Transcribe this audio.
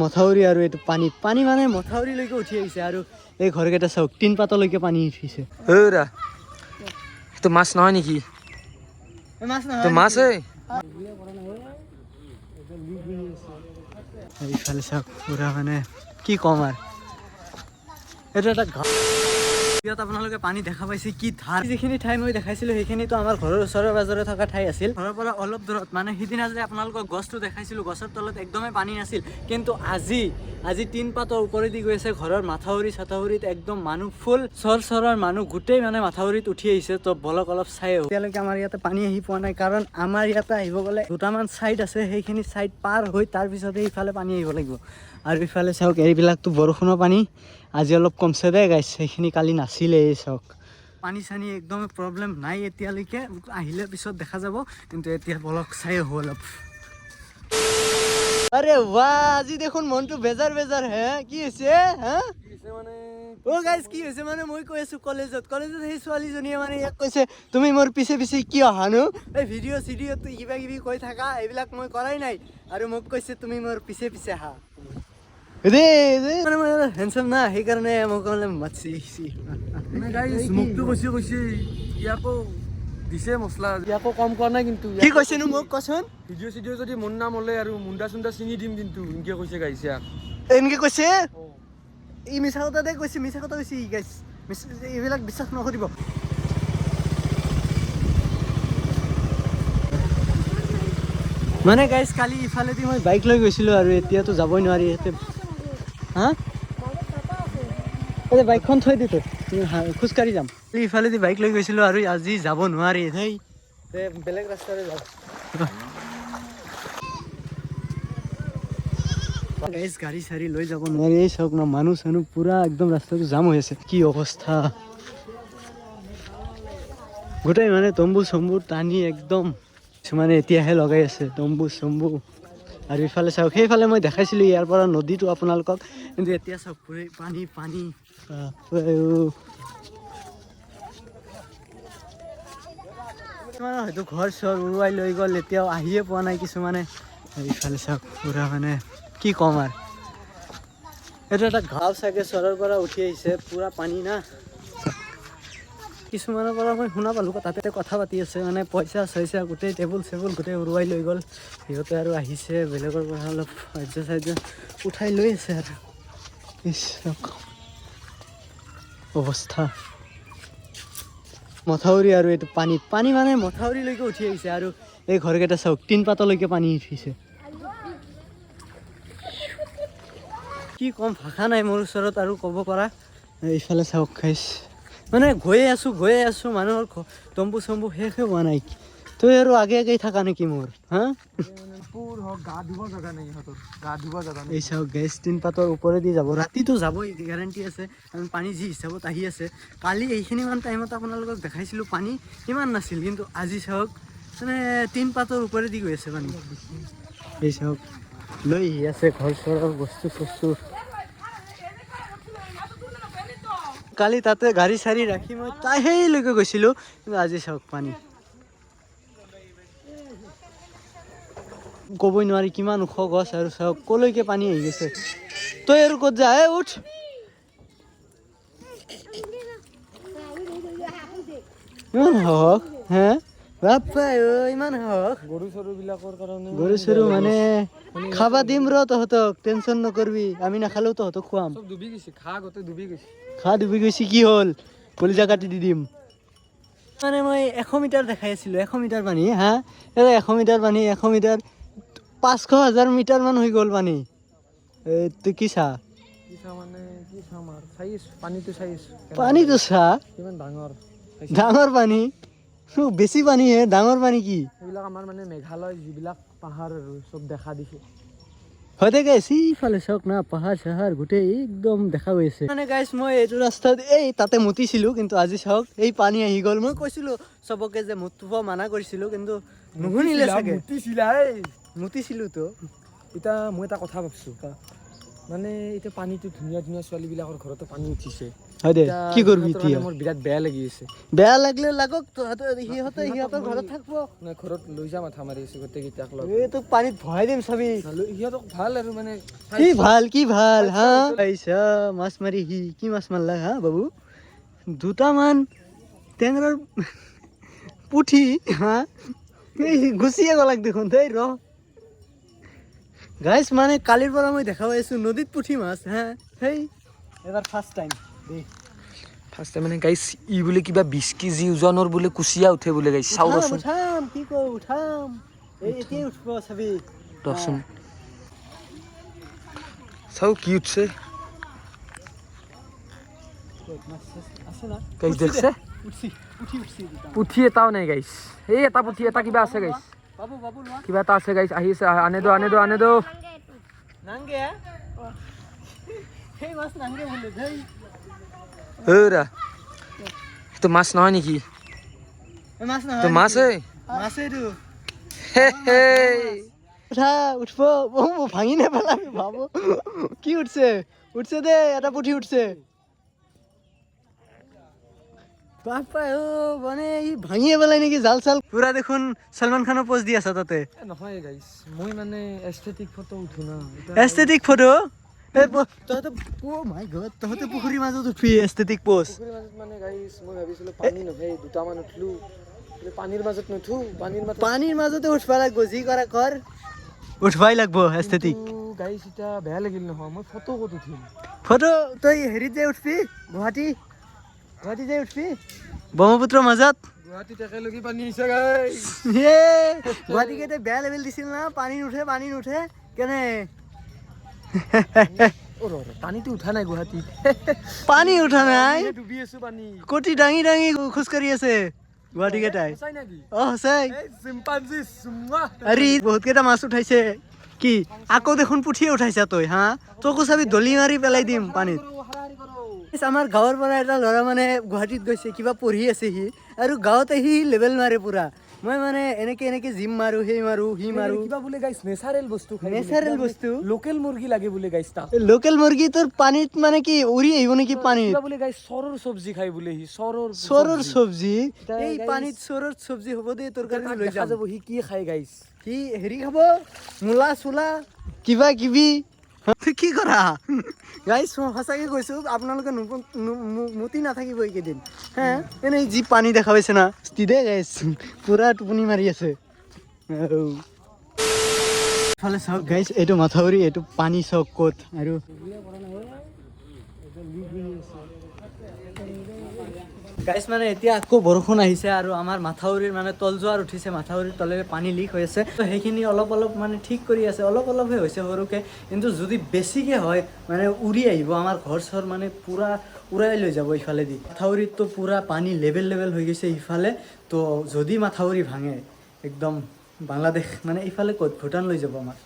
মথাউৰি আৰু এইটো পানী পানী মানে মথাউৰিলৈকে উঠি আহিছে আৰু এই ঘৰকেইটা চাওক তিন পাতলৈকে পানী উঠিছে। এইটো মাছ নহয় নেকি? মাছ তো মাছ এইফালে চাওক পুৰা মানে কি ক'ম আৰু এইটো এটা ইয়াত আপোনালোকে পানী দেখা পাইছে কি ধাৰ। যিখিনি ঠাই মই দেখাইছিলো সেইখিনিতো আমাৰ ঘৰৰ ওচৰে পাজৰে থকা ঠাই আছিল। ঘৰৰ পৰা অলপ দূৰত মানে সিদিনা যে আপোনালোকক গছটো দেখাইছিলো গছৰ তলত একদমেই পানী নাছিল, কিন্তু আজি তিন পাতৰ ওপৰেদি গৈ আছে ঘৰৰ মাথাউৰি চাথাউৰিত একদম মানুহ ফুল চৰৰ মানুহ গোটেই মানে মাথাউৰিত উঠি আহিছে। তো বলক অলপ চাই আহো। এতিয়ালৈকে আমাৰ ইয়াতে পানী আহি পোৱা নাই, কাৰণ আমাৰ ইয়াতে আহিব গ'লে দুটামান ছাইড আছে, সেইখিনি ছাইড পাৰ হৈ তাৰপিছতে ইফালে পানী আহিব লাগিব। আৰু ইফালে চাওক এইবিলাকতো বৰষুণৰ পানী, আজি অলপ কমছে দে গাইছ, সেইখিনি কালি নাছিলে। এই চাওক পানী চানী একদম প্ৰব্লেম নাই এতিয়ালৈকে, আহিলে পিছত দেখা যাব, কিন্তু এতিয়া বলক চাই আহো অলপ। আৰে বাহ, আজি দেখোন মনটো বেজাৰ হে, কি হৈছে হা? অ গাইজ কি হৈছে মানে মই কৈ আছো কলেজত সেই ছোৱালীজনীয়ে মানে ইয়াক কৈছে তুমি মোৰ পিছে পিছে কিয় আহানো, এই ভিডিঅ' চিডিঅ'ত কিবা কিবি কৈ থাকা, এইবিলাক মই কৰাই নাই, আৰু মোক কৈছে তুমি মোৰ পিছে পিছে আহা। মানে মই হেণ্ডচাম না, সেইকাৰণে মোক মানে মাতছি। মোকতো কৈছে ইয়াকো দিছে মছলা, ইয়াকো কম কৰা নাই কিন্তু। কি কৈছেনো মোক কচোন? ভিডিঅ' চিডিঅ' যদি মন নাম হ'লে আৰু মুণ্ডা চুণ্ডা ছিঙি দিম কিন্তু, এনেকে কৈছে গাইছে। এনেকে কৈছে ই মিছা কথা কৈছে ই গাইছ, এইবিলাক বিশ্বাস নকৰিব। মানে গাইছ কালি ইফালেদি মই বাইক লৈ গৈছিলোঁ আৰু এতিয়াতো যাবই নোৱাৰি ইয়াতে। হা এই বাইকখন থৈ দিতো খোজকাঢ়ি যাম। ইফালেদি বাইক লৈ গৈছিলোঁ আৰু আজি যাব নোৱাৰি, সেই বেলেগ ৰাস্তাৰে যাওঁ। গাইছ গাড়ী চাড়ী লৈ যাব নোৱাৰি, এই চাওক না মানুহ চানুহ পুৰা একদম ৰাস্তাটো জাম হৈ আছে, কি অৱস্থা। গোটেই মানে তম্বু চম্বু টানি একদম কিছুমানে এতিয়াহে লগাই আছে তম্বু চম্বু। আৰু ইফালে চাওক সেইফালে মই দেখাইছিলোঁ ইয়াৰ পৰা নদীটো আপোনালোকক, কিন্তু এতিয়া চাওক পানী পানী। কিছুমানৰ হয়তো ঘৰ চৰ উৰুৱাই লৈ গ'ল, এতিয়াও আহিয়ে পোৱা নাই কিছুমানে। ইফালে চাওক পুৰা মানে কি ক'ম আৰু এইটো এটা গাঁও চাগে, চৰৰ পৰা উঠি আহিছে, পুৰা পানী না। কিছুমানৰ পৰা মই শুনা পালোঁ তাতে কথা পাতি আছে, মানে পইচা চইচা গোটেই টেবুল চেবুল গোটেই উৰুৱাই লৈ গ'ল। সিহঁতে আৰু আহিছে বেলেগৰ পৰা অলপ সাহাৰ্য উঠাই লৈ আছে আৰু অৱস্থা। মথাউৰি আৰু এইটো পানী পানী মানে মথাউৰিলৈকে উঠি আহিছে, আৰু এই ঘৰকেইটা চাওক তিন পাতলৈকে পানী উঠিছে। কি ক'ম, ভাষা নাই মোৰ ওচৰত আৰু ক'ব পৰা। এইফালে চাওক খাইছ, মানে গৈয়ে আছোঁ মানুহৰ তম্বু চম্বু শেষে হোৱা নাই। তই আৰু আগে থাকা নেকি মোৰ হা? এই চাওক গেছ তিন পাতৰ ওপৰেদি যাব, ৰাতিটো যাবই গেৰাণ্টি আছে, কাৰণ পানী যি হিচাপত আহি আছে। কালি এইখিনিমান টাইমত আপোনালোকক দেখাইছিলোঁ পানী ইমান নাছিল, কিন্তু আজি চাওক মানে তিন পাতৰ ওপৰেদি গৈ আছে পানী। এই চাওক লৈ আহি আছে ঘৰ চৰৰ বস্তু চস্তু। কালি তাতে গাড়ী চাড়ী ৰাখি মই সেইলৈকে গৈছিলোঁ, কিন্তু আজি চাওক পানী। ক'বই নোৱাৰি কিমান ওখ গছ, আৰু চাওক কলৈকে পানী আহি গৈছে। তই আৰু ক'ত যা, উঠ। ইমান সাহস হে বাপ্পাই, ইমান সাহস। গৰু চৰু বিলাকৰ কাৰণে, গৰু চৰু মানে খাবা দিম ৰ তহঁতক, টেনচন নকৰবি, আমি নাখালেও তহঁতক খুৱাম। ডুবি গৈছে, খা গোটেই ডুবি গৈছে। খা ডুবি গৈছে কি হ'ল, কলিজা কাটি দি দিম। মানে মই 100 মিটাৰ দেখাই আছিলোঁ, 100 মিটাৰ পানী হা, 100 মিটাৰ পানী, 100 মিটাৰ 500,000 মিটাৰ মান হৈ গ'ল পানী। তই কি চা মানে কি চাম আৰু পানীটো পানীটো চা, কিমান ডাঙৰ পানী, বেছি পানী হে, ডাঙৰ পানী কি? এইবিলাক আমাৰ মানে মেঘালয় যিবিলাক পাহাৰ আৰু চব দেখা দিছে। হয়তো গাইছ ইফালে চাওক না, পাহাৰ চাহাৰ গোটেই একদম দেখা গৈ আছে। মানে গাইছ মই এইটো ৰাস্তাত তাতে মুতিছিলোঁ, কিন্তু আজি চাওক এই পানী আহি গ'ল। মই কৈছিলোঁ চবকে যে মুতিব মানা কৰিছিলোঁ, কিন্তু নুশুনিলে চাগে। মুতিছিলোঁ তো। এতিয়া মই এটা কথা ভাবিছোঁ, মানে এতিয়া পানীটো ধুনীয়া ছোৱালীবিলাকৰ ঘৰতো পানী উঠিছে, হয় দে কি কৰবি সিহঁতৰ কাৰণে এতিয়া মোৰ বিৰাট বেয়া লাগি আছে বেয়া লাগিলে লাগক সিহঁতৰ ঘৰত থাকব মানে ঘৰত লৈ যাম মাথা মাৰি আছে গোটেইকেইটাক লগ এই তোক পানীত ভৰাই দিম চাবি সিহঁতক ভাল আৰু মানে কি ভাল হা পইচা মাছ মাৰি কি মাছ মাৰলা হা বাবু দুটামান টেঙৰাৰ পুঠি হা এই গুচিয়ে গলাক দেখোন দেই ৰ গাইছ মানে কালিৰ পৰা মই দেখা পাইছো নদীত পুঠি মাছ হা সেই এবাৰ ফাৰ্ষ্ট টাইম দেই ফাৰ্ষ্ট মানে গাইছ ই বোলে কিবা 20 কেজি ওজনৰ বোলে কুচিয়া উঠে বোলে গাইছ চাও ৰচোন উঠাম কি কও উঠাম এই এতিয়া উঠব চাবি ৰচোন চাও কি উঠছে আছে না গাইছ দেখছে পুঠি এটাও নাই গাইছ এই এটা পুঠি এটা কিবা আছে গাইছ বাবু বাবু লোৱা কিবা এটা আছে গাইছ আহিছে আনে দো নাংগে সেই মাছ নাংগে বোলে দেই হেৰা তো মাছ নহয় নেকি এই মাছ তো নহয় মাছ হে মাছেইটো হে হে উঠা উঠব ভাঙি নেপেলাবি ভাবো কি উঠছে দে এটা পুঠি উঠছে বাপা ও মানে ই ভাঙিয়ে পেলাই নেকি জাল চাল পুৰা দেখোন সলমান খানৰ পোজ দি আছা তাতে নহয় গাইছ মই মানে এস্থেটিক ফটো উঠো না এস্থেটিক ফটো তহঁতে মাই গড তহঁতে পুখুৰীৰ মাজত উঠবি এস্থেটিক পোজ পুখুৰীৰ মাজত মানে গাইছ মই ভাবিছিলো পানী নহয় দুটামান উঠলো পানীৰ মাজত নুঠো পানীৰ মাজতে উঠবা লাগব যি কৰা কৰ উঠবাই লাগব এস্থেটিক গাইছ এটা বেয়া লাগিল নহয় মই ফটো ক'ত উঠিম ফটো তই হেৰিত যাই উঠবি গুৱাহাটী যাই উঠবি ব্ৰহ্মপুত্ৰৰ মাজত গুৱাহাটীত একেলগে পানী আহিছে গাইছ গুৱাহাটীকে বেয়া লেভেল দিছিল না পানী নুঠে কেনে পানীটো উঠা নাই গুৱাহাটীত পানী উঠা নাই ডুবি আছো পানী কটি দাঙি দাঙি খোজকাঢ়ি আছে গুৱাহাটী কেইটাই সঁচাই নেকি সঁচাই চিম্পাঞ্জি আৰে বহুত কেইটা মাছ উঠাইছে কি আকৌ দেখোন পুঠিয়ে উঠাইছা তই হা চকু চাবি দলি মাৰি পেলাই দিম পানীত আমাৰ গাঁৱৰ পৰা এটা ল'ৰা মানে গুৱাহাটীত গৈছে কিবা পঢ়ি আছে সি আৰু গাঁৱত আহি লেভেল মাৰে পুৰা মই মানে এনেকে জিম মাৰো সেই মাৰো সি মাৰো কিবা বোলে গাইছ নেচাৰেল বস্তু নেচাৰেল বস্তু লোকেল মুৰ্গী লাগে বোলে গাইছ তাক লোকেল মুৰ্গী তোৰ পানীত মানে কি উৰি আহিব নেকি পানীত কিবা বোলে গাইছ চৰৰ চব্জি খাই বোলে সি চৰৰ চব্জি এই পানীত চৰৰ চব্জি হ'ব দে তোৰ কাৰণে লৈ দেখা যাব সি কি খাই গাইছ সি হেৰি খাব মূলা চোলা কিবা কিবি কি কৰা গাইছ মই সঁচাকে কৈছো আপোনালোকে মুতি নাথাকিব এইকেইদিন হা এনেই যি পানী দেখা পাইছে না দে গাইছ পুৰা টোপনি মাৰি আছে ফালে চাওক গাইছ এইটো মাথাউৰি এইটো পানী চাওক ক'ত আৰু গাইছ মানে এতিয়া আকৌ বৰষুণ আহিছে আৰু আমাৰ মাথাউৰিৰ মানে তল যোৱাৰ উঠিছে মাথাউৰিৰ তলেৰে পানী লিক হৈ আছে তো সেইখিনি অলপ মানে ঠিক কৰি আছে অলপহে হৈছে সৰুকৈ কিন্তু যদি বেছিকৈ হয় মানে উৰি আহিব আমাৰ ঘৰ চৰ মানে পুৰা উৰাই লৈ যাব ইফালেদি মাথাউৰিততো পুৰা পানী লেভেল হৈ গৈছে ইফালে তো যদি মাথাউৰি ভাঙে একদম বাংলাদেশ মানে ইফালে ক'ত ভূটান লৈ যাব আমাক